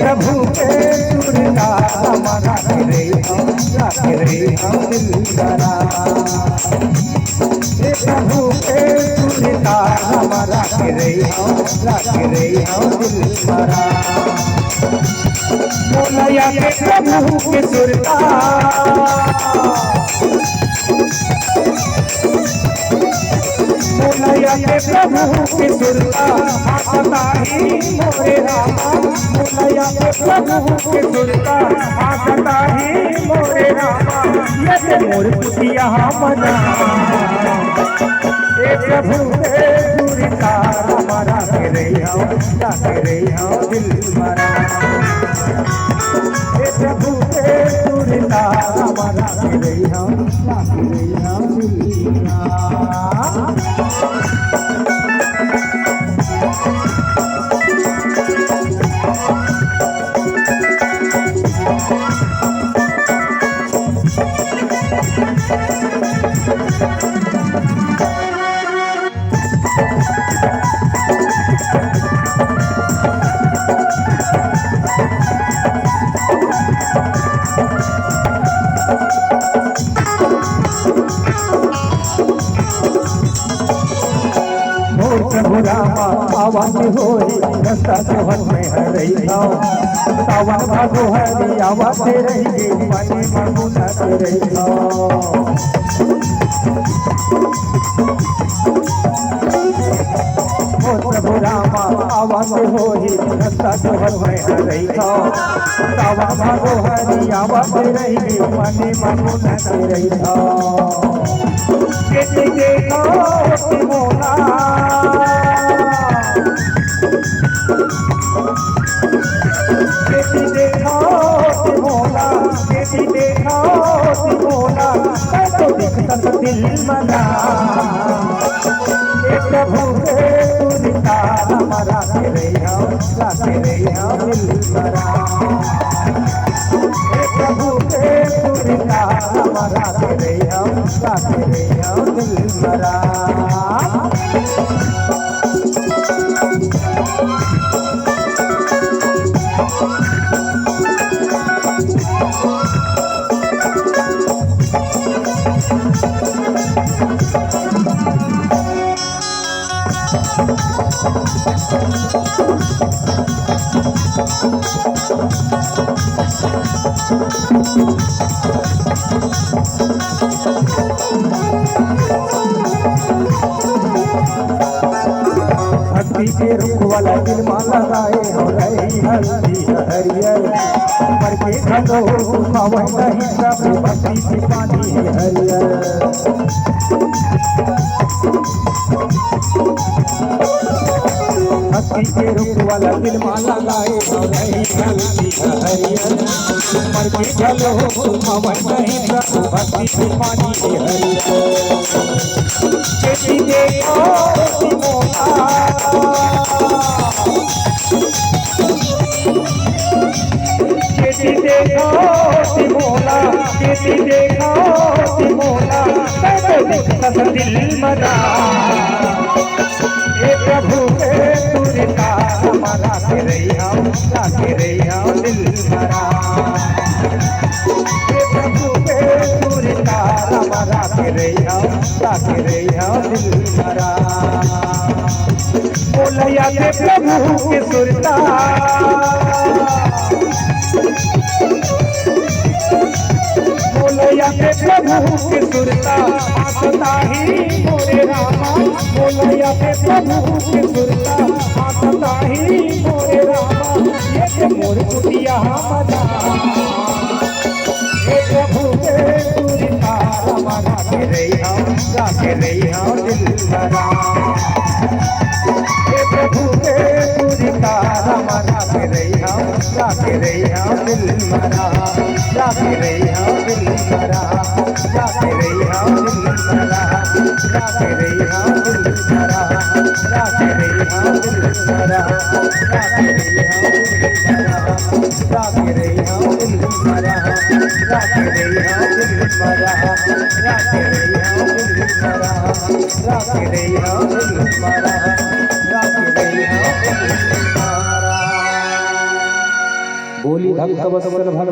प्रभु के सुरता हमारा रे हम दिल करा। प्रभु के सुरता हमारा रे हम दिल करा। मोलया के प्रभु के सुरता मोलया के प्रभु के सुरता आता ही मोरे रामा। मोलया के प्रभु के सुरता आता ही मोरे रामा। ये मोर पुतिया मना ए प्रभु के सुरता हमारा रे हम दिल मरा। ए प्रभु के सुरता हमारा रे हम दिल मरा। प्रभु रामा आवाज होई रास्ता सोहन में हरई आओ। सावन भागो हरी आवाज रही पानी मांगो ना रही आओ। प्रभु रामा आवाज होई रास्ता सोहन में हरई आओ। सावन भागो हरी आवाज रही पानी मांगो ना रही आओ। देखो मोला देखो मोला तो दिखता दिल मना। प्रभु के सुरता हमारा रे हम दिल मरा। प्रभु के सुरता हमारा रे हम दिल मरा। भक्ति के रुख वाला दिल माला गाए हो रही हल्दी हरियर। पर के खतो पावन नहीं प्रभु भक्ति की पानी हरियर। भक्ति के रुख वाला दिल माला गाए हो रही हल्दी हरियर। पर के खतो पावन नहीं प्रभु भक्ति की पानी हरियर। देखो मोला दिल मना। ए प्रभु के सुरता हमारा रे हम दिल मरा। ए प्रभु के सुरता हमारा रे हम दिल मरा। मोलया के प्रभु के सुरता मोलया के प्रभु के सुरता आता ही मोरे रामा। मोलया के प्रभु के सुरता आता ही मोरे रामा। ये मोर पुतिया मना। ए प्रभु के सुरता हमारा रे हम दिल मरा। प्रभु के सुरता हमारा रे हम दिल मरा। दिल मरा। दिल मरा। दिल मरा। बोली भक्त वत्सल भगवान